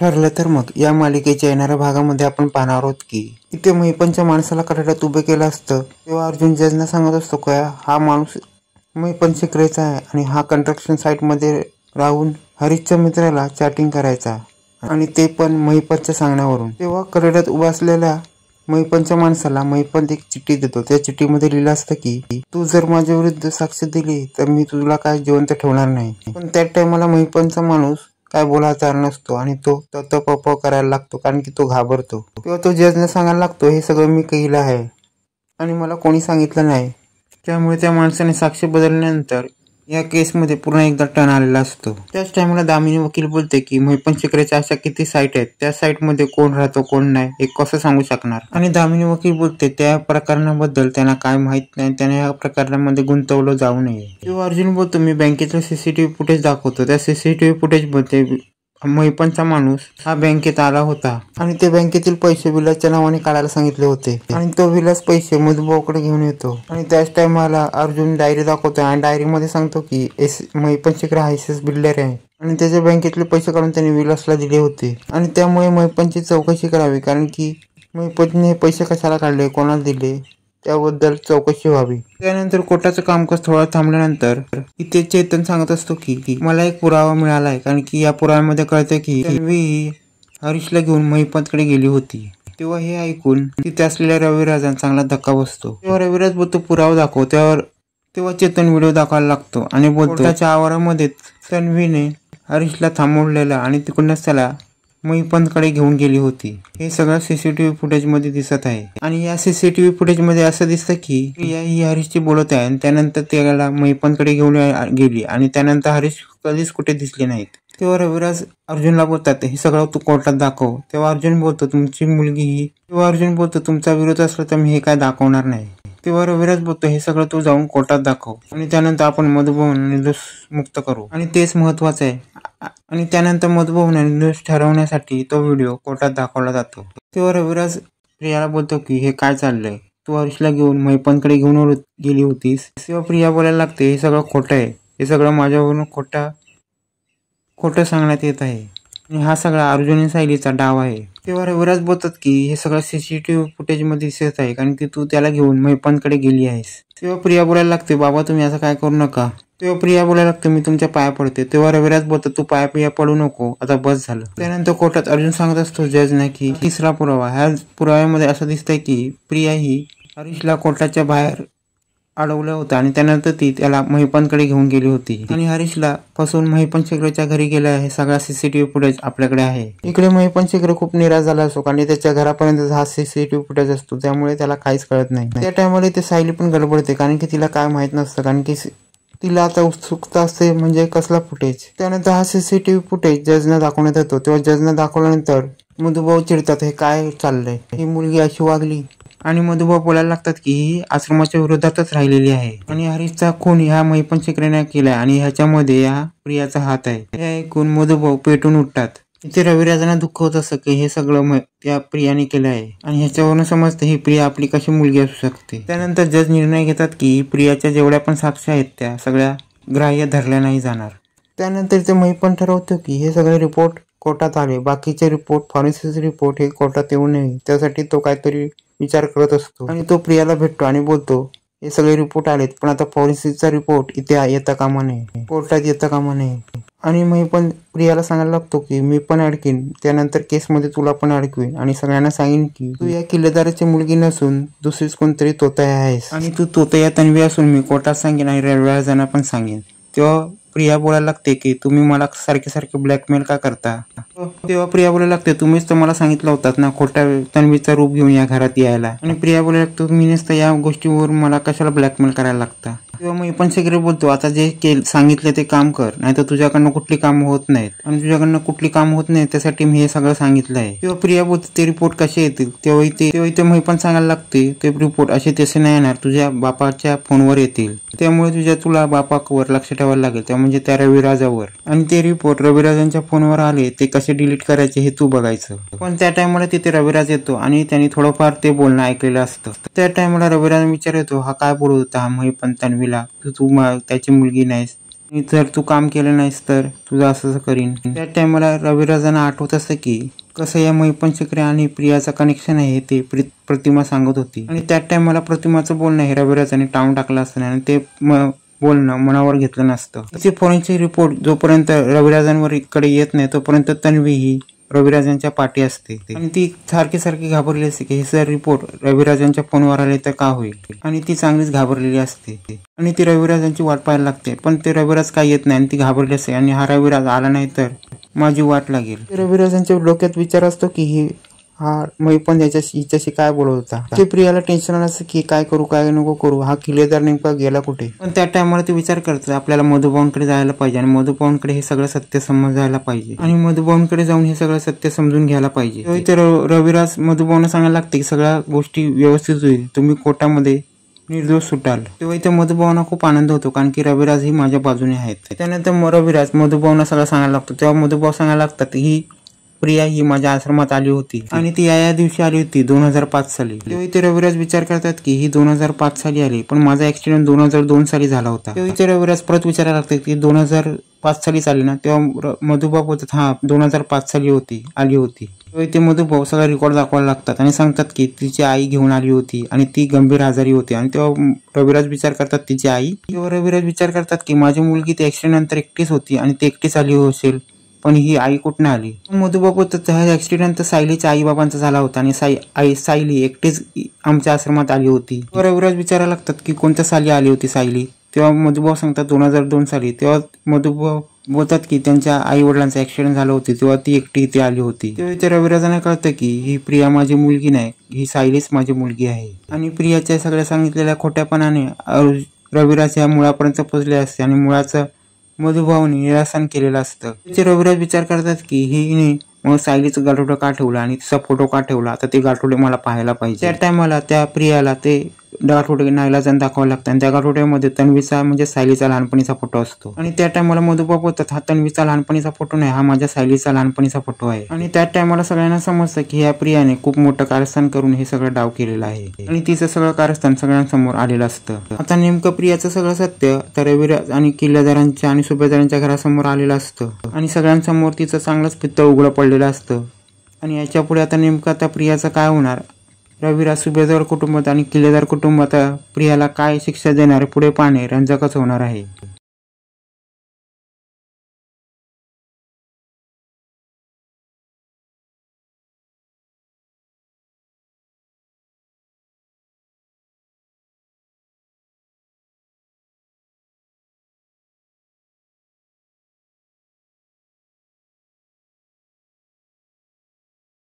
ठरलं तर मग या मालिकेच्या येणाऱ्या भागामध्ये आपण पाहणार आहोत की इथे महिपनच्या माणसाला कठाड्यात उभे केलं असतं तेव्हा अर्जुन जजना सांगत असतो का हा माणूस महिपन शिकरेचा आहे आणि हा कंस्ट्रक्शन साईट मध्ये राहून हरीशच्या मित्राला चॅटिंग करायचा आणि ते पण महिपनच्या सांगण्यावरून। तेव्हा कठाड्यात उभा असलेल्या महिपनच्या माणसाला महिपन एक चिठ्ठी देतो। त्या चिठ्ठीमध्ये लिहिलं असतं की तू जर माझ्या विरुद्ध साक्ष दिली तर मी तुला काय जिवंत ठेवणार नाही। पण त्या टाइमला महिपनचा माणूस काय बोलायला तयार नसतो आणि तो तप करायला लागतो कारण की तो घाबरतो। तेव्हा तो जजने सांगायला लागतो हे सगळं मी केलं आहे आणि मला कोणी सांगितलं नाही। त्यामुळे त्या माणसाने साक्ष बदलल्यानंतर या केसमध्ये पुन्हा एकदा टर्न आलेला असतो। त्याच टाइमला दामिनी वकील बोलते की महिपन शिकरेच्या अशा किती साईट आहेत, त्या साईट मध्ये कोण राहतो कोण नाही हे कसं सांगू शकणार। आणि दामिनी वकील बोलते त्या प्रकरणाबद्दल त्यांना काय माहित नाही, त्याने या प्रकरणामध्ये गुंतवलं जाऊ नये। तेव्हा अर्जुन बोलतो मी बँकेतलं सीसीटीव्ही फुटेज दाखवतो। त्या सीसीटीव्ही फुटेज मध्ये महिपनचा माणूस हा बँकेत आला होता आणि ते बँकेतील पैसे विलासच्या नावाने काढायला सांगितले होते आणि तो विलास पैसे मधुभाऊकडे घेऊन येतो आणि त्याच टाइमला अर्जुन डायरी दाखवतो आणि डायरी मध्ये सांगतो की महिपन शिकरे हा एसएस बिल्डर आहे आणि त्याच्या बँकेतले पैसे काढून त्याने विलासला दिले होते आणि त्यामुळे महिपनची चौकशी करावी कारण की महिपनने हे पैसे कशाला काढले, कोणाला दिले त्याबद्दल चौकशी व्हावी। त्यानंतर कोर्टाचं कामकाज थोडा थांबल्यानंतर इथे चेतन सांगत असतो की मला एक पुरावा मिळाला आहे कारण की या पुराव्यामध्ये कळतं की तन्वी ही हरीशला घेऊन महिपतकडे गेली होती। तेव्हा हे ऐकून तिथे असलेल्या रविराजांना चांगला धक्का बसतो। तेव्हा रविराज बोलतो पुरावा दाखव। तेव्हा चेतन व्हिडिओ दाखवायला लागतो आणि बोलतो त्याच्या आवारामध्ये तन्वीने हरीशला थांबवलेला आणि तिकडूनच त्याला महिपतकडे घेऊन गेली होती। हे सगळं सीसीटीव्ही फुटेज मध्ये दिसत आहे आणि या सीसीटीव्ही फुटेज मध्ये असं दिसतं की प्रिया ही हरीशची बोलत आहे आणि त्यानंतर त्याला महिपतकडे घेऊन गेली आणि त्यानंतर हरीश कधीच कुठे दिसले नाहीत। तेव्हा रविराज अर्जुनला बोलतात हे सगळं तू कोर्टात दाखव। तेव्हा अर्जुन बोलतो तुमची मुलगी ही अर्जुन बोलतो तुमचा विरोध असला तर मी हे काय दाखवणार नाही। तेव्हा रविराज बोलतो हे सगळं तू जाऊन कोर्टात दाखव आणि त्यानंतर आपण मधुभाऊ निर्दोष मुक्त करू आणि तेच महत्वाचं आहे। आणि त्यानंतर मधुभाऊ निर्दोष ठरवण्यासाठी तो व्हिडिओ कोर्टात दाखवला जातो। तेव्हा रविराज प्रियाला बोलतो की हे काय चाललंय, तू हरीशला घेऊन महिपतकडे घेऊन गेली होतीस। तेव्हा प्रिया बोलायला लागते हे सगळं खोटं आहे, हे सगळं माझ्यावरून खोटं सांगण्यात येत आहे आणि हा सगळा अर्जुन आणि सायलीचा डाव आहे। तेव्हा रविराज बोलतात की हे सगळं सीसीटीव्ही फुटेज मध्ये दिसत आहे कारण की तू त्याला घेऊन महिपतकडे गेली आहेस। तेव्हा प्रिया बोलायला लागते बाबा तुम्ही असं काय करू नका। तेव्हा प्रिया बोलायला लागते मी तुमच्या पाया पडते। तेव्हा रविराज बोलतो तू पाया पडू नको, आता बस झालं। त्यानंतर कोर्टात अर्जुन सांगत असतो जजने की तिसरा पुरावा, ह्या पुराव्यामध्ये असं दिसतंय की प्रिया ही हरीशला कोर्टाच्या बाहेर अडवलं होतं आणि त्यानंतर ती त्याला महिपतकडे घेऊन गेली होती आणि हरीशला फसवून महिपन शिकरेच्या घरी गेला। हे सगळा सीसीटीव्ही फुटेज आपल्याकडे आहे। इकडे महिपन शिकरे खूप निराश झाला असतो कारण त्याच्या घरापर्यंत हा सीसीटीव्ही फुटेज असतो त्यामुळे त्याला काहीच कळत नाही। त्या टाइमला ते सायली पण गडबडते कारण की तिला काय माहित नसतं कारण की तिला आता उत्सुकता असते म्हणजे कसला फुटेज। त्यानंतर हा सीसीटीव्ही फुटेज जजने दाखवण्यात येतो। तेव्हा जजने दाखवल्यानंतर मधुभाऊ चिडतात हे काय चाललंय, ही मुलगी अशी वागली आणि मधुभाऊ बोलायला लागतात की ही आश्रमाच्या विरोधातच राहिलेली आहे आणि हरीशचा खून ह्या महिपन शिकरेने केलाय आणि ह्याच्यामध्ये या प्रियाचा हात आहे। हे ऐकून मधुभाऊ पेटून उठतात। इथे रविराजांना दुःख होत असतं की हे सगळं त्या प्रियाने केलं आहे आणि ह्याच्यावरून समजतं ही प्रिया आपली कशी मुलगी असू शकते। त्यानंतर जज निर्णय घेतात की प्रियाच्या जेवढ्या पण साक्ष आहेत त्या सगळ्या ग्राह्य धरल्या नाही जाणार। त्यानंतर ते महिपन ठरवतो की हे सगळे रिपोर्ट कोर्टात आले, बाकीचे रिपोर्ट फॉरेन्सिक रिपोर्ट हे कोर्टात येऊ नये त्यासाठी तो काहीतरी विचार करत असतो आणि तो प्रियाला भेटतो आणि बोलतो हे सगळे रिपोर्ट आलेत पण आता फॉरेन्सिकचा रिपोर्ट इथे येता कामा नये, कोर्टात येता कामा नये। आणि महिपन प्रियाला सांगायला लागतो की मी पण अडकीन, त्यानंतर केसमध्ये तुला पण अडकवीन आणि सगळ्यांना सांगेन की तू या किल्लेदाराची मुलगी नसून दुसरीच कोणतरी तोतया आहेस आणि तू तोतया तन्वी असून मी कोर्टात सांगेन आणि रविराजांना पण सांगेन। तेव्हा प्रिया बोलायला लागते की तुम्ही मला सारखे ब्लॅकमेल का करता। तेव्हा प्रिया बोलायला लागते तुम्हीच तर मला सांगितलं होतात ना खोट्या तन्वीचा रूप घेऊन या घरात यायला आणि प्रिया बोलायला लागतो तुम्ही नसतं या गोष्टीवर मला कशाला ब्लॅकमेल करायला लागता। तेव्हा महिपन शिकरे बोलतो आता जे सांगितले ते काम कर, नाही तर तुझ्याकडनं कुठली कामं होत नाहीत आणि तुझ्याकडनं कुठली कामं होत नाहीत त्यासाठी मी हे सगळं सांगितलं आहे। तेव्हा प्रिया बोलते ते रिपोर्ट कसे येतील। तेव्हा इथे महिपन सांगायला लागते ते रिपोर्ट असे तसे नाही येणार, तुझ्या बापाच्या फोनवर येतील, त्यामुळे तुला बापावर लक्ष ठेवायला लागेल त्या म्हणजे त्या रविराजावर आणि ते रिपोर्ट रविराजांच्या फोनवर आले ते कसे डिलीट करायचे हे तू बघायचं। पण त्या टाइमला तिथे रविराज येतो आणि त्यांनी थोडंफार ते बोलणं ऐकलेलं असतं। त्या टाइमला रविराज विचार येतो हा काय बोलत होता महिपन तन्वीला, तू त्याची मुलगी नाहीस, जर तू काम केलं नाहीस तर तुझं असं करीन. त्या टायमाला रविराजांना आठवत असतं की कसं या मैपण शिकरे आणि प्रियाचं कनेक्शन आहे ते प्रतिमा सांगत होती. आणि त्या टायमाला प्रतिमाचं बोलणं हे रविराजांनी टाळून टाकलं असतं आणि ते बोलणं मनावर घेतलं नसतं. तिचे फॉरेन्सिक रिपोर्ट जोपर्यंत रविराजांवर इकडे येत नाही तोपर्यंत तन्वी ही रविराजांच्या पाठी असते आणि ती सारखी घाबरली असते की हे जर रिपोर्ट रविराजांच्या फोनवर आले तर का होईल. आणि ती चांगलीच घाबरलेली असते आणि ती रविराजांची वाट पाहायला लागते. पण ते रविराज काय येत नाही आणि ती घाबरली असते आणि हा रविराज आला नाही तर माझी वाट लागेल. रविराजांच्या डोक्यात विचार असतो की हा मैपण हिच्याशी काय बोलत होता. ते प्रियाला टेन्शन आलं असतं की काय करू काय नको करू, हा किल्लेदार नेमका गेला कुठे. पण त्या टायमाला ते विचार करतात आपल्याला मधुभाऊंकडे जायला पाहिजे आणि मधुभाऊंकडे हे सगळं सत्य समजायला पाहिजे आणि मधुभाऊंकडे जाऊन हे सगळं सत्य समजून घ्यायला पाहिजे. तर रविराज मधुभाऊंना सांगायला लागते की सगळ्या गोष्टी व्यवस्थित होईल, तुम्ही कोर्टामध्ये निर्दोष सुटाल. तेव्हा इथे मधुभाऊंना खूप आनंद होतो कारण की रविराज ही माझ्या बाजूने आहेत. त्यानंतर रविराज मधुभाऊंना सगळं सांगायला लागतो. तेव्हा मधुभाऊ सांगायला लागतात ही प्रिया ही माझ्या आश्रमात आली होती आणि ती या दिवशी आली होती 2005 साली. तेव्हा इथे रविराज विचार करतात की ही 2005 साली आली पण माझा ऍक्सिडेंट 2002 साली झाला होता. तेव्हा इथे रविराज परत विचारायला लागतात की 2005 साली आली ना. तेव्हा मधुभाऊ बोलतात हा 2005 साली आली होती. तेव्हा इथे मधुभाऊ सगळा रेकॉर्ड दाखवायला लागतात आणि सांगतात की तिची आई घेऊन आली होती आणि ती गंभीर आजारी होती. आणि तेव्हा रविराज विचार करतात तिची आई. तेव्हा रविराज विचार करतात की माझी मुलगी ती ऍक्सिडेंट नंतर एकटीच होती आणि ती एकटीच आली असेल पण ही आई कुठून आली. मधुबाबू हा ऍक्सिडेंट तर सायलीच्या आई बाबांचा झाला होता आणि सायली एकटीच आमच्या आश्रमात आली होती. रविराज विचारायला लागतात की कोणत्या साली आली होती सायली. तेव्हा मधुभाऊ सांगतात 2002 साली. तेव्हा मधुभाऊ बोलतात की त्यांच्या आई वडिलांचा ऍक्सिडेंट झाला होती तेव्हा ती एकटी इथे आली होती. तेव्हा इथे रविराजांना कळतं की ही प्रिया माझी मुलगी नाही, ही सायलीच माझी मुलगी आहे. आणि प्रियाच्या सगळ्या सांगितलेल्या खोट्यापणाने रविराज या मुळापर्यंत पोहोचले असते आणि मुळाचं मधुभाऊने निरासन केलेलं असतं. तिचे रविराज विचार करतात की हिने मग सायलीचं गाठोडं का ठेवलं आणि तिचा फोटो का ठेवला, आता ते गाठोडे मला पाहायला पाहिजे. त्या टायमाला त्या प्रियाला ते गाठोडे नाईलाजाने दाखवावं लागतं आणि त्या गाठोड्यामध्ये तन्वीचा म्हणजे सायलीचा लहानपणीचा फोटो असतो. आणि त्या टायमाला मधुभाऊ बोलतात हा तन्वीचा लहानपणीचा फोटो नाही, हा माझ्या सायलीचा लहानपणीचा फोटो आहे. आणि त्या टायमाला सगळ्यांना समजतं की ह्या प्रियाने खूप मोठं कारस्थान करून हे सगळं डाव केलेलं आहे आणि तिचं सगळं कारस्थान सगळ्यांसमोर आलेलं असतं. आता नेमकं प्रियाचं सगळं सत्य तर रविराज आणि किल्लेदारांच्या आणि सुभेदारांच्या घरासमोर आलेलं असतं आणि सगळ्यांसमोर तिचं चांगलंच पित्त उघडं पडलेलं असतं. आणि याच्या पुढे आता नेमकं आता प्रियाचं काय होणार, रविराज सुभेदार कुटुंबात आणि किल्लेदार कुटुंबात प्रियाला काय शिक्षा देणार पुढे पाहणे रंजकच होणार आहे.